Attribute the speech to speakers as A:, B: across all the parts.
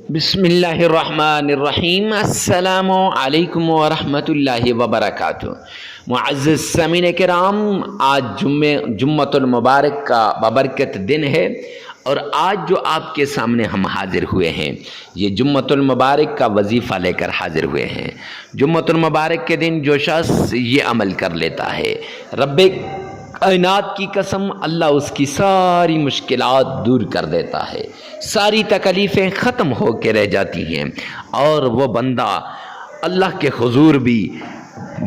A: بسم اللہ الرحمن الرحیم۔ السلام علیکم ورحمۃ اللہ وبرکاتہ۔ معزز سامعین کرام، آج جمعۃ المبارک کا بابرکت دن ہے، اور آج جو آپ کے سامنے ہم حاضر ہوئے ہیں، یہ جمعۃ المبارک کا وظیفہ لے کر حاضر ہوئے ہیں۔ جمعۃ المبارک کے دن جو شخص یہ عمل کر لیتا ہے، رب کائنات کی قسم، اللہ اس کی ساری مشکلات دور کر دیتا ہے، ساری تکلیفیں ختم ہو کے رہ جاتی ہیں، اور وہ بندہ اللہ کے حضور بھی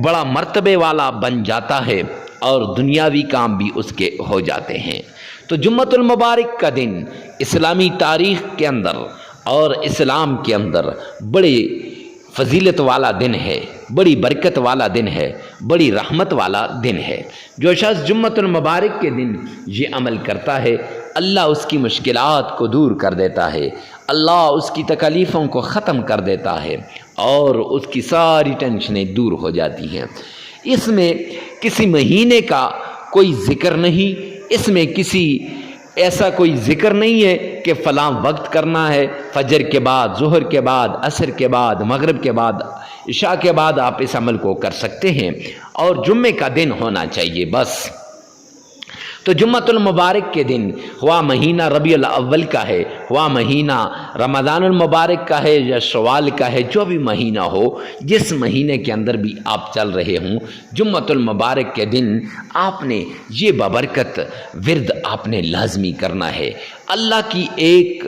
A: بڑا مرتبے والا بن جاتا ہے، اور دنیاوی کام بھی اس کے ہو جاتے ہیں۔ تو جمعۃ المبارک کا دن اسلامی تاریخ کے اندر اور اسلام کے اندر بڑے فضیلت والا دن ہے، بڑی برکت والا دن ہے، بڑی رحمت والا دن ہے۔ جو شخص جمعۃ المبارک کے دن یہ عمل کرتا ہے، اللہ اس کی مشکلات کو دور کر دیتا ہے، اللہ اس کی تکلیفوں کو ختم کر دیتا ہے، اور اس کی ساری ٹینشنیں دور ہو جاتی ہیں۔ اس میں کسی مہینے کا کوئی ذکر نہیں، اس میں کسی ایسا کوئی ذکر نہیں ہے کہ فلاں وقت کرنا ہے، فجر کے بعد، ظہر کے بعد، عصر کے بعد، مغرب کے بعد، عشاء کے بعد آپ اس عمل کو کر سکتے ہیں، اور جمعے کا دن ہونا چاہیے بس۔ تو جمعۃ المبارک کے دن، ہوا مہینہ ربیع الاول کا ہے، ہوا مہینہ رمضان المبارک کا ہے یا شوال کا ہے، جو بھی مہینہ ہو، جس مہینے کے اندر بھی آپ چل رہے ہوں، جمعۃ المبارک کے دن آپ نے یہ بابرکت ورد آپ نے لازمی کرنا ہے۔ اللہ کی ایک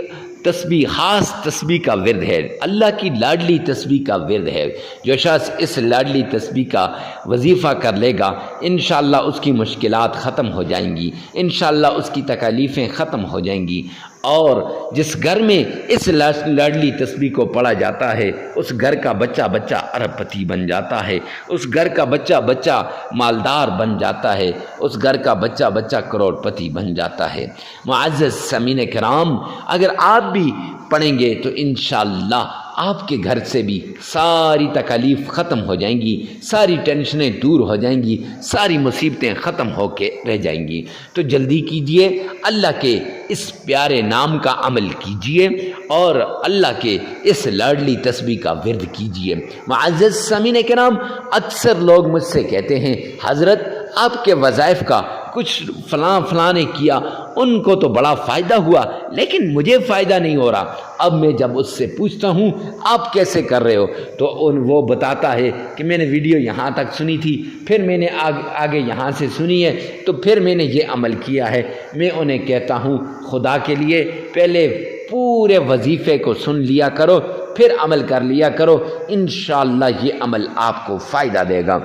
A: تسبیح، خاص تسبیح کا ورد ہے، اللہ کی لاڈلی تسبیح کا ورد ہے۔ جو شخص اس لاڈلی تسبیح کا وظیفہ کر لے گا، انشاءاللہ اس کی مشکلات ختم ہو جائیں گی، انشاءاللہ اس کی تکالیفیں ختم ہو جائیں گی، اور جس گھر میں اس لاڈلی تسبیح کو پڑھا جاتا ہے، اس گھر کا بچہ بچہ ارب پتی بن جاتا ہے، اس گھر کا بچہ بچہ مالدار بن جاتا ہے، اس گھر کا بچہ بچہ کروڑ پتی بن جاتا ہے۔ معزز سامعین کرام، اگر آپ بھی پڑھیں گے تو انشاءاللہ آپ کے گھر سے بھی ساری تکالیف ختم ہو جائیں گی، ساری ٹینشنیں دور ہو جائیں گی، ساری مصیبتیں ختم ہو کے رہ جائیں گی۔ تو جلدی کیجئے، اللہ کے اس پیارے نام کا عمل کیجئے، اور اللہ کے اس لاڈلی تسبیح کا ورد کیجئے۔ معزز سامعین کرام، اکثر لوگ مجھ سے کہتے ہیں، حضرت آپ کے وظائف کا کچھ فلاں نے کیا، ان کو تو بڑا فائدہ ہوا، لیکن مجھے فائدہ نہیں ہو رہا۔ اب میں جب اس سے پوچھتا ہوں آپ کیسے کر رہے ہو، تو وہ بتاتا ہے کہ میں نے ویڈیو یہاں تک سنی تھی، پھر میں نے آگے یہاں سے سنی ہے، تو پھر میں نے یہ عمل کیا ہے۔ میں انہیں کہتا ہوں، خدا کے لیے پہلے پورے وظیفے کو سن لیا کرو، پھر عمل کر لیا کرو، انشاءاللہ یہ عمل آپ کو فائدہ دے گا،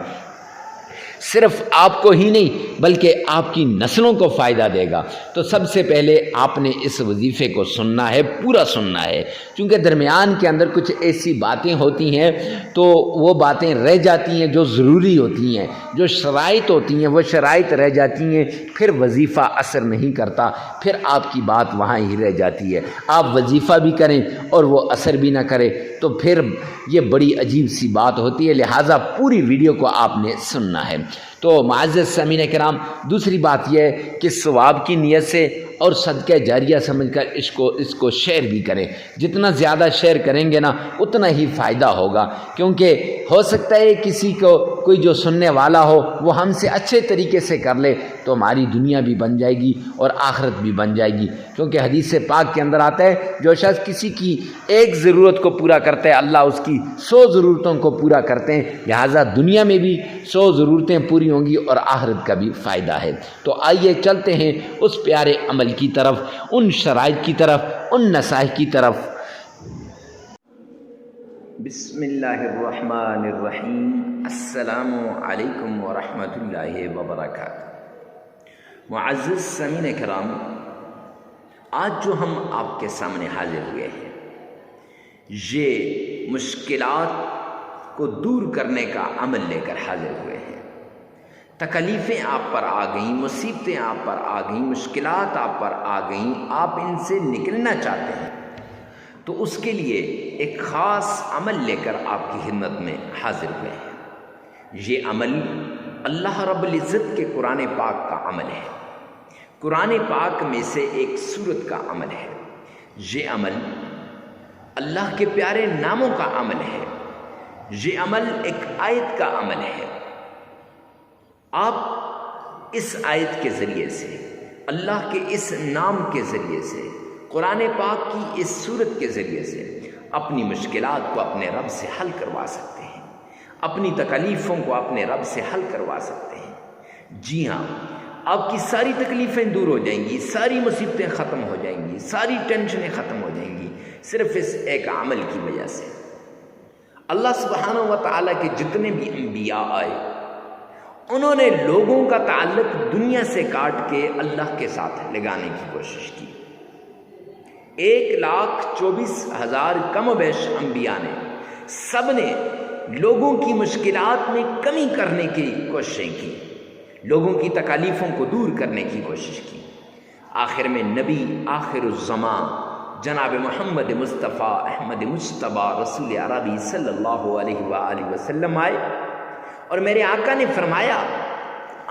A: صرف آپ کو ہی نہیں بلکہ آپ کی نسلوں کو فائدہ دے گا۔ تو سب سے پہلے آپ نے اس وظیفے کو سننا ہے، پورا سننا ہے، کیونکہ درمیان کے اندر کچھ ایسی باتیں ہوتی ہیں تو وہ باتیں رہ جاتی ہیں جو ضروری ہوتی ہیں، جو شرائط ہوتی ہیں وہ شرائط رہ جاتی ہیں، پھر وظیفہ اثر نہیں کرتا، پھر آپ کی بات وہاں ہی رہ جاتی ہے۔ آپ وظیفہ بھی کریں اور وہ اثر بھی نہ کرے تو پھر یہ بڑی عجیب سی بات ہوتی ہے، لہٰذا پوری ویڈیو کو آپ نے سننا ہے۔ تو معزز سامعین کرام، دوسری بات یہ ہے کہ ثواب کی نیت سے اور صدقہ جاریہ سمجھ کر اس کو شیئر بھی کریں۔ جتنا زیادہ شیئر کریں گے نا، اتنا ہی فائدہ ہوگا، کیونکہ ہو سکتا ہے کسی کو کوئی جو سننے والا ہو وہ ہم سے اچھے طریقے سے کر لے، تو ہماری دنیا بھی بن جائے گی اور آخرت بھی بن جائے گی، کیونکہ حدیث پاک کے اندر آتا ہے، جو شخص کسی کی ایک ضرورت کو پورا کرتا ہے، اللہ اس کی 100 ضرورتوں کو پورا کرتے ہیں، لہٰذا دنیا میں بھی 100 ضرورتیں پوری ہوں گی اور آخرت کا بھی فائدہ ہے۔ تو آئیے چلتے ہیں اس پیارے عمل کی طرف، ان شرائط کی طرف، ان نصائح کی طرف۔ بسم اللہ الرحمن الرحیم۔ السلام علیکم ورحمۃ اللہ وبرکاتہ۔ معزز سامعین کرام، آج جو ہم آپ کے سامنے حاضر ہوئے ہیں، یہ مشکلات کو دور کرنے کا عمل لے کر حاضر ہوئے ہیں۔ تکلیفیں آپ پر آ گئیں، مصیبتیں آپ پر آ گئیں، مشکلات آپ پر آ گئیں، آپ ان سے نکلنا چاہتے ہیں، تو اس کے لیے ایک خاص عمل لے کر آپ کی خدمت میں حاضر ہوئے ہیں۔ یہ عمل اللہ رب العزت کے قرآن پاک کا عمل ہے، قرآن پاک میں سے ایک سورت کا عمل ہے۔ یہ عمل اللہ کے پیارے ناموں کا عمل ہے، یہ عمل ایک آیت کا عمل ہے۔ آپ اس آیت کے ذریعے سے، اللہ کے اس نام کے ذریعے سے، قرآن پاک کی اس سورت کے ذریعے سے اپنی مشکلات کو اپنے رب سے حل کروا سکتے ہیں، اپنی تکلیفوں کو اپنے رب سے حل کروا سکتے ہیں۔ جی ہاں، آپ کی ساری تکلیفیں دور ہو جائیں گی، ساری مصیبتیں ختم ہو جائیں گی، ساری ٹینشنیں ختم ہو جائیں گی، صرف اس ایک عمل کی وجہ سے۔ اللہ سبحانہ و تعالیٰ کے جتنے بھی انبیاء آئے، انہوں نے لوگوں کا تعلق دنیا سے کاٹ کے اللہ کے ساتھ لگانے کی کوشش کی۔ 1,24,000 کم و بیش انبیاء نے، سب نے لوگوں کی مشکلات میں کمی کرنے کی کوششیں کی، لوگوں کی تکالیفوں کو دور کرنے کی کوشش کی۔ آخر میں نبی آخر الزمان جناب محمد مصطفیٰ احمد مجتبیٰ رسول عربی صلی اللہ علیہ وآلہ وسلم آئے، اور میرے آقا نے فرمایا،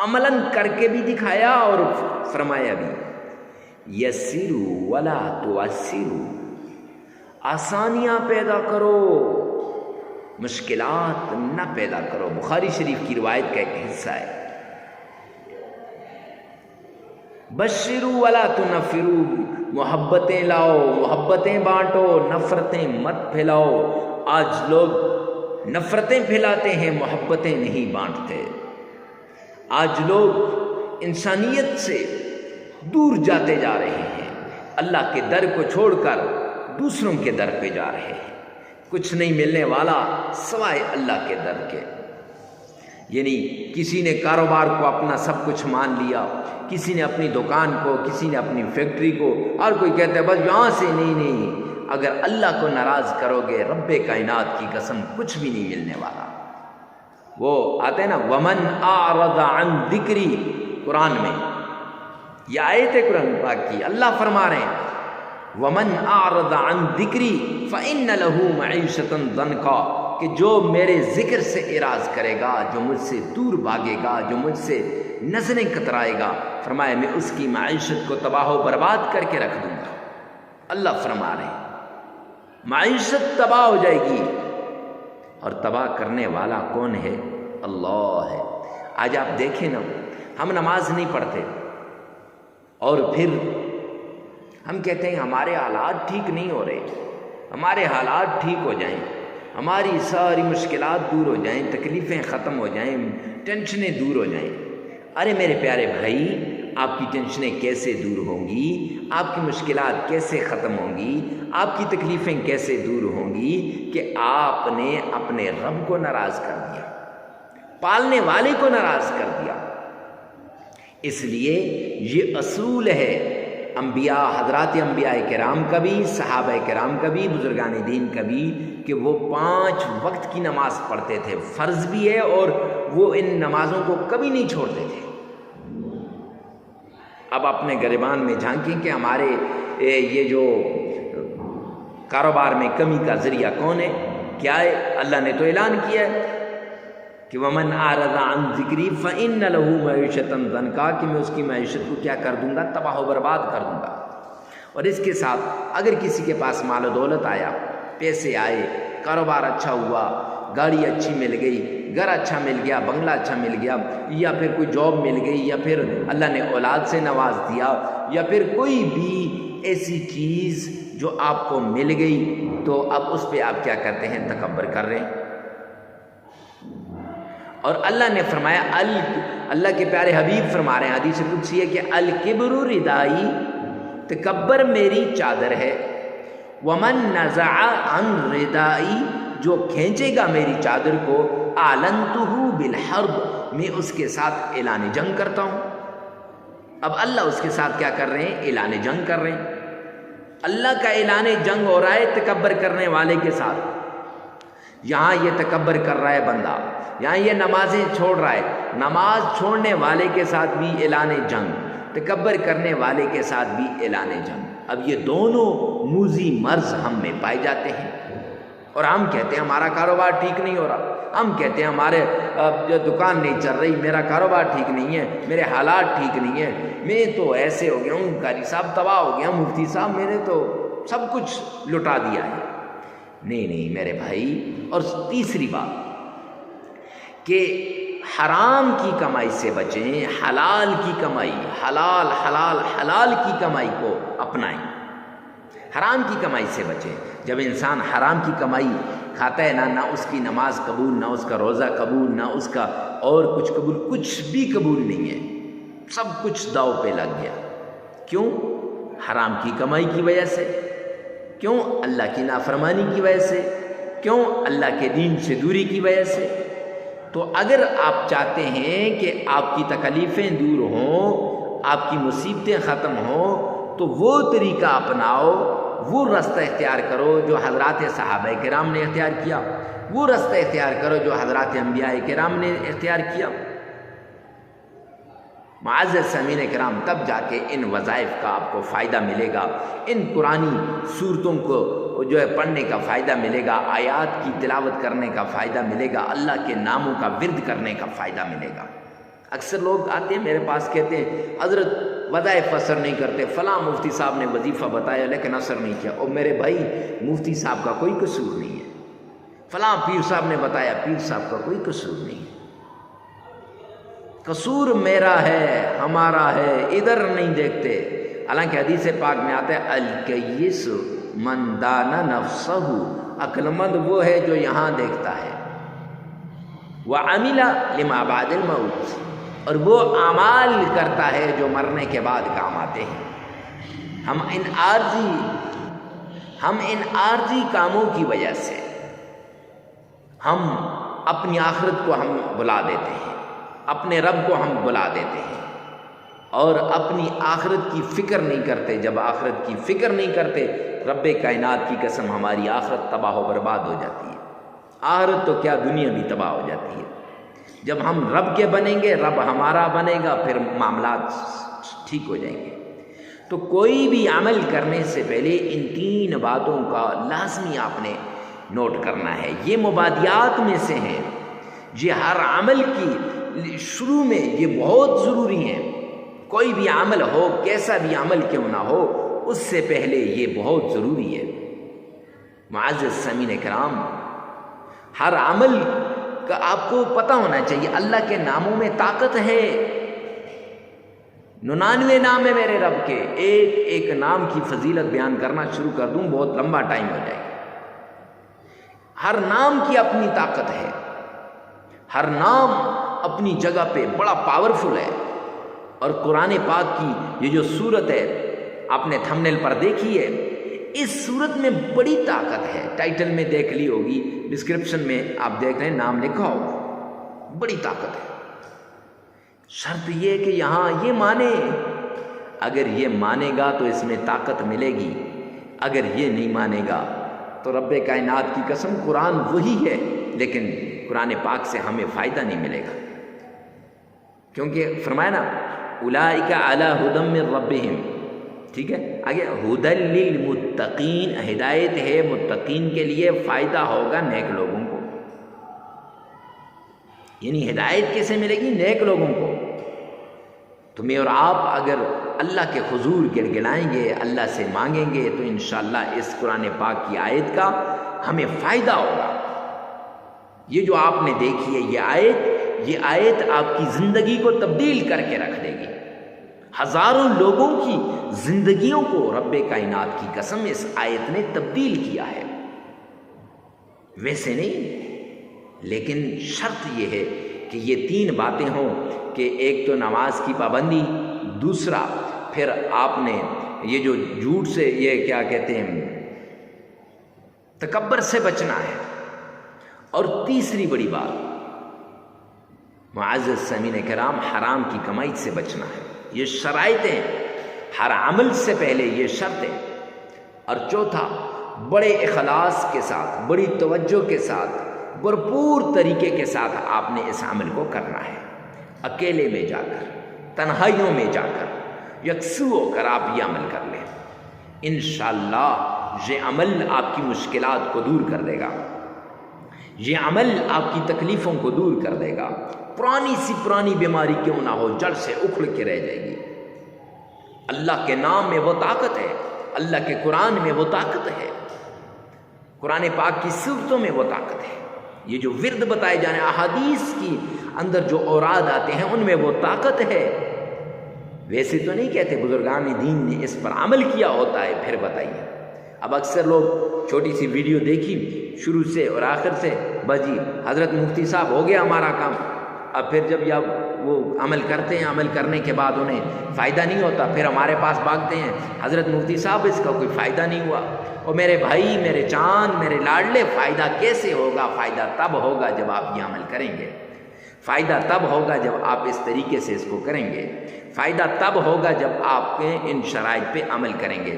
A: عملاً کر کے بھی دکھایا اور فرمایا بھی، یسروا ولا تعسروا، آسانیاں پیدا کرو، مشکلات نہ پیدا کرو۔ بخاری شریف کی روایت کا ایک حصہ ہے۔ بشروا ولا تنفروا، محبتیں لاؤ، محبتیں بانٹو، نفرتیں مت پھیلاؤ۔ آج لوگ نفرتیں پھیلاتے ہیں، محبتیں نہیں بانٹتے۔ آج لوگ انسانیت سے دور جاتے جا رہے ہیں، اللہ کے در کو چھوڑ کر دوسروں کے در پہ جا رہے ہیں۔ کچھ نہیں ملنے والا سوائے اللہ کے در کے۔ یعنی کسی نے کاروبار کو اپنا سب کچھ مان لیا، کسی نے اپنی دکان کو، کسی نے اپنی فیکٹری کو، اور کوئی کہتا ہے بس یہاں سے نہیں۔ اگر اللہ کو ناراض کرو گے، رب کائنات کی قسم کچھ بھی نہیں ملنے والا۔ وہ آتے ہیں نا، ومن اعرض عن ذکری، قرآن میں یہ آیت ہے قرآن پاک کی، اللہ فرما رہے ہیں ومن اعرض عن ذکری فإن له معیشۃ ضنکا، کہ جو میرے ذکر سے اعراض کرے گا، جو مجھ سے دور بھاگے گا، جو مجھ سے نظریں کترائے گا، فرمایا میں اس کی معیشت کو تباہ و برباد کر کے رکھ دوں گا۔ اللہ فرما رہے ہیں معیشت تباہ ہو جائے گی، اور تباہ کرنے والا کون ہے؟ اللہ ہے۔ آج آپ دیکھیں نا، ہم نماز نہیں پڑھتے اور پھر ہم کہتے ہیں ہمارے حالات ٹھیک نہیں ہو رہے، ہمارے حالات ٹھیک ہو جائیں، ہماری ساری مشکلات دور ہو جائیں، تکلیفیں ختم ہو جائیں، ٹینشنیں دور ہو جائیں۔ ارے میرے پیارے بھائی، آپ کی ٹینشنیں کیسے دور ہوں گی؟ آپ کی مشکلات کیسے ختم ہوں گی؟ آپ کی تکلیفیں کیسے دور ہوں گی کہ آپ نے اپنے رب کو ناراض کر دیا، پالنے والے کو ناراض کر دیا۔ اس لیے یہ اصول ہے انبیاء، حضرات انبیاء کرام کا بھی، صحابہ کرام کا بھی، بزرگان دین کا بھی، کہ وہ 5 وقت کی نماز پڑھتے تھے، فرض بھی ہے، اور وہ ان نمازوں کو کبھی نہیں چھوڑتے تھے۔ اب اپنے گریبان میں جھانکیں کہ ہمارے یہ جو کاروبار میں کمی کا ذریعہ کون ہے؟ کیا ہے؟ اللہ نے تو اعلان کیا ہے کہ ومن اعرض عن ذکری فإن له معیشۃ ضنکا، کہ میں اس کی معیشت کو کیا کر دوں گا؟ تباہ و برباد کر دوں گا۔ اور اس کے ساتھ اگر کسی کے پاس مال و دولت آیا، پیسے آئے، کاروبار اچھا ہوا، گاڑی اچھی مل گئی، گھر اچھا مل گیا، بنگلہ اچھا مل گیا، یا پھر کوئی جاب مل گئی، یا پھر اللہ نے اولاد سے نواز دیا، یا پھر کوئی بھی ایسی چیز جو آپ کو مل گئی، تو اب اس پہ آپ کیا کرتے ہیں؟ تکبر کر رہے ہیں۔ اور اللہ نے فرمایا، اللہ کے پیارے حبیب فرما رہے ہیں، حدیث قدسی ہے کہ الکبر ردائی، تکبر میری چادر ہے، ومن نزع عن ردائی، جو کھینچے گا میری چادر کو، اعلنتہ بالحرب، میں اس کے ساتھ اعلان جنگ کرتا ہوں۔ اب اللہ اس کے ساتھ کیا کر رہے ہیں؟ اعلان جنگ کر رہے ہیں۔ اللہ کا اعلان جنگ ہو رہا ہے تکبر کرنے والے کے ساتھ۔ یہاں یہ تکبر کر رہا ہے بندہ، یہاں یہ نمازیں چھوڑ رہا ہے، نماز چھوڑنے والے کے ساتھ بھی اعلان جنگ، تکبر کرنے والے کے ساتھ بھی اعلان جنگ۔ اب یہ دونوں موذی مرض ہم میں پائے جاتے ہیں، اور ہم کہتے ہیں ہمارا کاروبار ٹھیک نہیں ہو رہا، ہم کہتے ہیں ہمارے جو دکان نہیں چل رہی، میرا کاروبار ٹھیک نہیں ہے، میرے حالات ٹھیک نہیں ہیں، میں تو ایسے ہو گیا ہوں، قاری صاحب تباہ ہو گیا، مفتی صاحب میں نے تو سب کچھ لٹا دیا ہے۔ نہیں میرے بھائی. اور تیسری بات کہ حرام کی کمائی سے بچیں، حلال کی کمائی، حلال کی کمائی کو اپنائیں. حرام کی کمائی سے بچیں. جب انسان حرام کی کمائی کھاتا ہے نہ اس کی نماز قبول، نہ اس کا روزہ قبول، نہ اس کا اور کچھ قبول، کچھ بھی قبول نہیں ہے. سب کچھ داؤ پہ لگ گیا. کیوں؟ حرام کی کمائی کی وجہ سے. کیوں؟ اللہ کی نافرمانی کی وجہ سے. کیوں؟ اللہ کے دین سے دوری کی وجہ سے. تو اگر آپ چاہتے ہیں کہ آپ کی تکلیفیں دور ہوں، آپ کی مصیبتیں ختم ہوں، تو وہ طریقہ اپناؤ، وہ رستہ اختیار کرو جو حضرات صحابہ کرام نے اختیار کیا، وہ رستہ اختیار کرو جو حضرات انبیاء کرام نے اختیار کیا. معزز سامعین کرام، تب جا کے ان وظائف کا آپ کو فائدہ ملے گا، ان قرآنی صورتوں کو جو ہے پڑھنے کا فائدہ ملے گا، آیات کی تلاوت کرنے کا فائدہ ملے گا، اللہ کے ناموں کا ورد کرنے کا فائدہ ملے گا. اکثر لوگ آتے ہیں میرے پاس، کہتے ہیں حضرت وظائف اثر نہیں کرتے، فلاں مفتی صاحب نے وظیفہ بتایا لیکن اثر نہیں کیا. اور میرے بھائی، مفتی صاحب کا کوئی قصور نہیں ہے. فلاں پیر صاحب نے بتایا، پیر صاحب کا کوئی قصور نہیں ہے. قصور میرا ہے، ہمارا ہے، ادھر نہیں دیکھتے. حالانکہ حدیث پاک میں آتا ہے الکیس من دان نفسہ، عقل مند وہ ہے جو یہاں دیکھتا ہے. وعمل لما بعد الموت، اور وہ اعمال کرتا ہے جو مرنے کے بعد کام آتے ہیں. ہم ان عارضی کاموں کی وجہ سے ہم اپنی آخرت کو ہم بلا دیتے ہیں، اپنے رب کو ہم بلا دیتے ہیں، اور اپنی آخرت کی فکر نہیں کرتے. جب آخرت کی فکر نہیں کرتے، رب کائنات کی قسم ہماری آخرت تباہ و برباد ہو جاتی ہے. آخرت تو کیا، دنیا بھی تباہ ہو جاتی ہے. جب ہم رب کے بنیں گے، رب ہمارا بنے گا، پھر معاملات ٹھیک ہو جائیں گے. تو کوئی بھی عمل کرنے سے پہلے ان 3 باتوں کا لازمی آپ نے نوٹ کرنا ہے. یہ مبادیات میں سے ہیں، یہ ہر عمل کی شروع میں یہ بہت ضروری ہیں. کوئی بھی عمل ہو، کیسا بھی عمل کیوں نہ ہو، اس سے پہلے یہ بہت ضروری ہے. معزز سامعین کرام، ہر عمل کا آپ کو پتہ ہونا چاہیے اللہ کے ناموں میں طاقت ہے. 99 نام ہے میرے رب کے. ایک نام کی فضیلت بیان کرنا شروع کر دوں بہت لمبا ٹائم ہو جائے گا. ہر نام کی اپنی طاقت ہے، ہر نام اپنی جگہ پہ بڑا پاورفل ہے. اور قرآن پاک کی یہ جو صورت ہے آپ نے تھمبنیل پر دیکھی ہے، اس صورت میں بڑی طاقت ہے. ٹائٹل میں دیکھ لی ہوگی، ڈسکرپشن میں آپ دیکھ رہے ہیں نام لکھا ہوگا. بڑی طاقت ہے. شرط یہ ہے کہ یہاں یہ مانے. اگر یہ مانے گا تو اس میں طاقت ملے گی، اگر یہ نہیں مانے گا تو رب کائنات کی قسم قرآن وہی ہے لیکن قرآن پاک سے ہمیں فائدہ نہیں ملے گا. کیونکہ فرمایا نا اولئک علی ھدی من ربہم، ٹھیک ہے. آگے ھدی للمتقین، ہدایت ہے متقین کے لیے، فائدہ ہوگا نیک لوگوں کو. یعنی ہدایت کیسے ملے گی؟ نیک لوگوں کو. تمہیں اور آپ اگر اللہ کے حضور گڑگڑائیں گے، اللہ سے مانگیں گے، تو انشاءاللہ اس قرآن پاک کی آیت کا ہمیں فائدہ ہوگا. یہ جو آپ نے دیکھی ہے یہ آیت آپ کی زندگی کو تبدیل کر کے رکھ دے گی. ہزاروں لوگوں کی زندگیوں کو رب کائنات کی قسم اس آیت نے تبدیل کیا ہے. ویسے نہیں، لیکن شرط یہ ہے کہ یہ 3 باتیں ہوں کہ ایک تو نماز کی پابندی، دوسرا پھر آپ نے یہ جو جھوٹ سے، یہ کیا کہتے ہیں، تکبر سے بچنا ہے. اور تیسری بڑی بات معزز سامعین کرام، حرام کی کمائی سے بچنا ہے. یہ شرائط ہیں، ہر عمل سے پہلے یہ شرط ہے. اور چوتھا، بڑے اخلاص کے ساتھ، بڑی توجہ کے ساتھ، بھرپور طریقے کے ساتھ آپ نے اس عمل کو کرنا ہے. اکیلے میں جا کر، تنہائیوں میں جا کر، یکسو ہو کر آپ یہ عمل کر لیں. انشاءاللہ یہ عمل آپ کی مشکلات کو دور کر دے گا، یہ عمل آپ کی تکلیفوں کو دور کر دے گا. پرانی سی پرانی بیماری کیوں نہ ہو، جڑ سے اکھڑ کے رہ جائے گی. اللہ کے نام میں وہ طاقت ہے، اللہ کے قرآن میں وہ طاقت ہے. قرآن پاک کی صورتوں میں وہ طاقت ہے. یہ جو ورد بتائے جانے احادیث کی اندر جو اوراد آتے ہیں ان میں وہ طاقت ہے. ویسے تو نہیں کہتے، بزرگان دین نے اس پر عمل کیا ہوتا ہے. پھر بتائیے، اب اکثر لوگ چھوٹی سی ویڈیو دیکھی شروع سے اور آخر سے، بس جی حضرت مفتی صاحب ہو گیا ہمارا کام. اب پھر جب وہ عمل کرتے ہیں، عمل کرنے کے بعد انہیں فائدہ نہیں ہوتا، پھر ہمارے پاس بھاگتے ہیں، حضرت مفتی صاحب اس کا کوئی فائدہ نہیں ہوا. اور میرے بھائی، میرے چاند، میرے لاڈلے، فائدہ کیسے ہوگا؟ فائدہ تب ہوگا جب آپ یہ عمل کریں گے. فائدہ تب ہوگا جب آپ اس طریقے سے اس کو کریں گے. فائدہ تب ہوگا جب آپ ان شرائط پہ عمل کریں گے.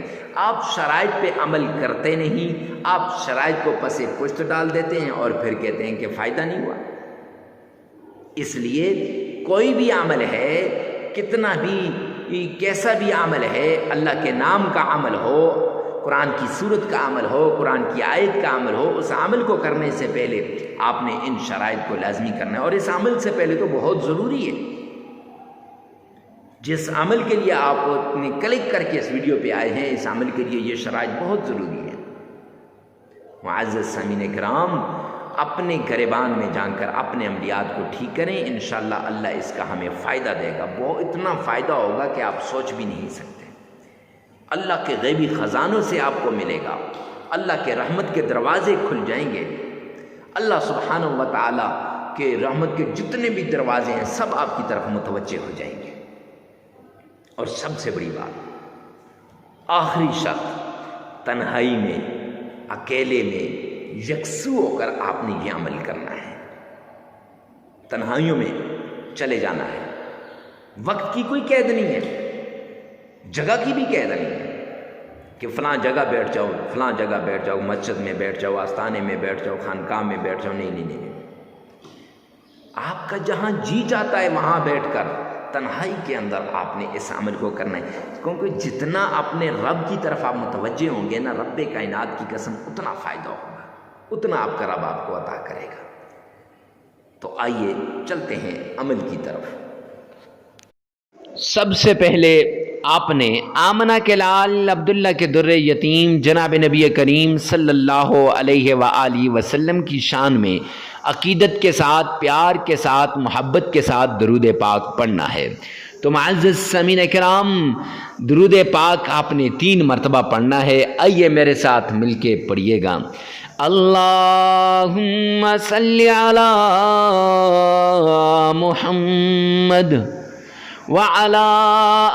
A: آپ شرائط پہ عمل کرتے نہیں، آپ شرائط کو پس پشت ڈال دیتے ہیں اور پھر کہتے ہیں کہ فائدہ نہیں ہوا. اس لیے کوئی بھی عمل ہے، کتنا بھی کیسا بھی عمل ہے، اللہ کے نام کا عمل ہو، قرآن کی سورت کا عمل ہو، قرآن کی آیت کا عمل ہو، اس عمل کو کرنے سے پہلے آپ نے ان شرائط کو لازمی کرنا ہے. اور اس عمل سے پہلے تو بہت ضروری ہے، جس عمل کے لیے آپ نے کلک کر کے اس ویڈیو پہ آئے ہیں، اس عمل کے لیے یہ شرائط بہت ضروری ہے. معزز سامعین کرام، اپنے گریبان میں جان کر اپنے عملیات کو ٹھیک کریں. انشاءاللہ اللہ اس کا ہمیں فائدہ دے گا. وہ اتنا فائدہ ہوگا کہ آپ سوچ بھی نہیں سکتے. اللہ کے غیبی خزانوں سے آپ کو ملے گا. اللہ کے رحمت کے دروازے کھل جائیں گے. اللہ سبحانہ و تعالی کے رحمت کے جتنے بھی دروازے ہیں سب آپ کی طرف متوجہ ہو جائیں گے. اور سب سے بڑی بات، آخری شرط، تنہائی میں، اکیلے میں یکسو ہو کر آپ نے یہ عمل کرنا ہے. تنہائیوں میں چلے جانا ہے. وقت کی کوئی قید نہیں ہے، جگہ کی بھی قید نہیں ہے کہ فلاں جگہ بیٹھ جاؤ، فلاں جگہ بیٹھ جاؤ، مسجد میں بیٹھ جاؤ، آستانے میں بیٹھ جاؤ، خانقاہ میں بیٹھ جاؤ. نہیں نہیں نہیں، آپ کا جہاں جی چاہتا ہے وہاں بیٹھ کر تنہائی کے اندر آپ نے اس عمل کو کرنا ہے. کیونکہ جتنا اپنے رب کی طرف آپ متوجہ ہوں گے نا، رب کائنات کی قسم، اتنا فائدہ ہوگا، اتنا آپ کا رب آپ کو عطا کرے گا. تو آئیے چلتے ہیں عمل کی طرف. سب سے پہلے آپ نے آمنہ کے لال عبداللہ کے در یتیم جناب نبی کریم صلی اللہ علیہ وآلہ وسلم کی شان میں عقیدت کے ساتھ، پیار کے ساتھ، محبت کے ساتھ درود پاک پڑھنا ہے. تو معزز سامعین کرام، درود پاک آپ نے 3 مرتبہ پڑھنا ہے. آئیے میرے ساتھ مل کے پڑھیے گا. اللہم صلی علی محمد وعلى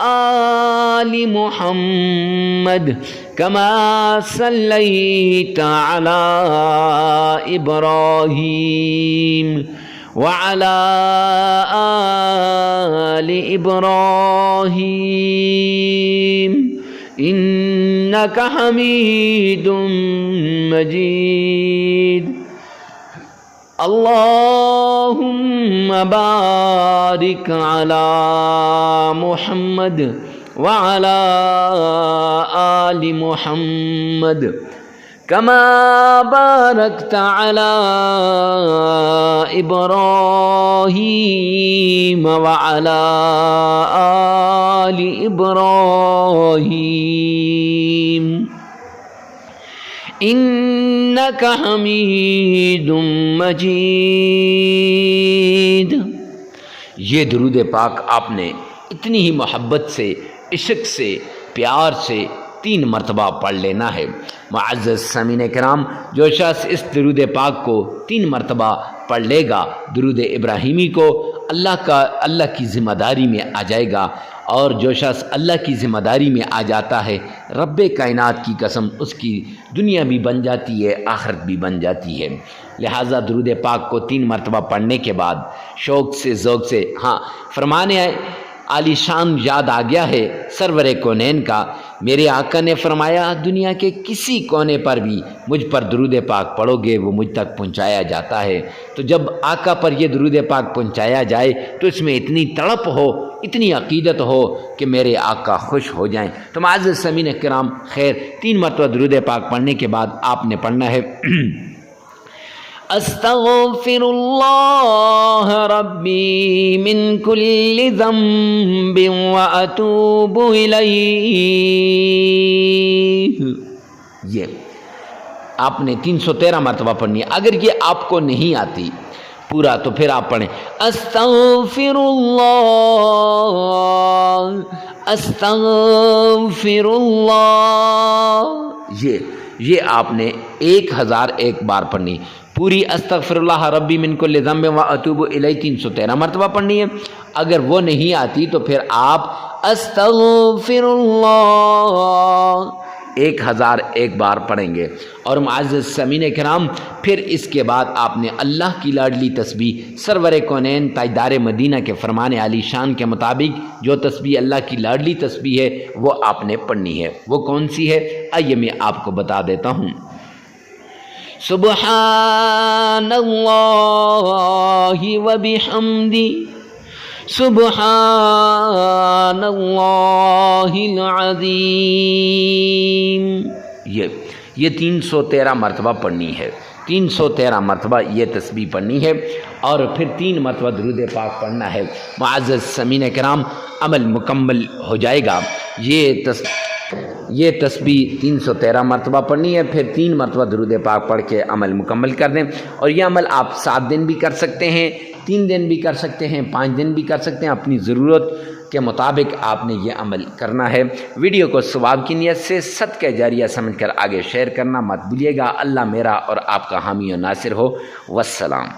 A: آل محمد كما صليت على إبراهيم وعلى آل إبراهيم إنك حميد مجيد. اللهم بارك على محمد وعلى آل محمد كما باركت على إبراهيم وعلى آل إبراهيم إنك حميد مجيد. یہ درود پاک آپ نے اتنی ہی محبت سے، عشق سے، پیار سے 3 مرتبہ پڑھ لینا ہے. معزز سامعین کرام، جو شخص اس درود پاک کو 3 مرتبہ پڑھ لے گا، درود ابراہیمی کو، اللہ کی ذمہ داری میں آ جائے گا. اور جو شخص اللہ کی ذمہ داری میں آ جاتا ہے، رب کائنات کی قسم، اس کی دنیا بھی بن جاتی ہے، آخرت بھی بن جاتی ہے. لہٰذا درود پاک کو 3 مرتبہ پڑھنے کے بعد شوق سے، ذوق سے، ہاں فرمانے عالی شان یاد آ گیا ہے سرور کونین کا. میرے آقا نے فرمایا، دنیا کے کسی کونے پر بھی مجھ پر درود پاک پڑھو گے وہ مجھ تک پہنچایا جاتا ہے. تو جب آقا پر یہ درود پاک پہنچایا جائے تو اس میں اتنی تڑپ ہو، اتنی عقیدت ہو کہ میرے آقا خوش ہو جائیں. تو معزز سامعین کرام، خیر 3 مرتبہ درود پاک پڑھنے کے بعد آپ نے پڑھنا ہے استغفر اللہ ربی من کل ذنب واتوب الیہ. یہ آپ نے 313 مرتبہ پڑھنی ہے۔ اگر یہ آپ کو نہیں آتی پورا تو پھر آپ پڑھیں استغفر اللہ استغفر اللہ، یہ آپ نے 1001 بار پڑھنی پوری استغفر اللہ ربی من کل ذنب و اتوب الیہ 313 مرتبہ پڑھنی ہے۔ اگر وہ نہیں آتی تو پھر آپ استغفر اللہ 1001 بار پڑھیں گے۔ اور معزز سامعین کرام، پھر اس کے بعد آپ نے اللہ کی لاڈلی تسبیح سرور کونین تاجدار مدینہ کے فرمان عالی شان کے مطابق جو تسبیح اللہ کی لاڈلی تسبیح ہے وہ آپ نے پڑھنی ہے۔ وہ کون سی ہے؟ آئیے میں آپ کو بتا دیتا ہوں۔ سبحان اللہ و بحمدہ سبحان اللہ العظیم، یہ 313 مرتبہ پڑھنی ہے۔ 313 مرتبہ یہ تسبیح پڑھنی ہے اور پھر 3 مرتبہ درود پاک پڑھنا ہے۔ معزز سامعین کرام، عمل مکمل ہو جائے گا۔ یہ تسبیح 313 مرتبہ پڑھنی ہے، پھر 3 مرتبہ درود پاک پڑھ کے عمل مکمل کر دیں۔ اور یہ عمل آپ 7 دن بھی کر سکتے ہیں، 3 دن بھی کر سکتے ہیں، 5 دن بھی کر سکتے ہیں، اپنی ضرورت کے مطابق آپ نے یہ عمل کرنا ہے۔ ویڈیو کو ثواب کی نیت سے صدقہ جاریہ سمجھ کر آگے شیئر کرنا مت بھولیے گا۔ اللہ میرا اور آپ کا حامی و ناصر ہو۔ والسلام۔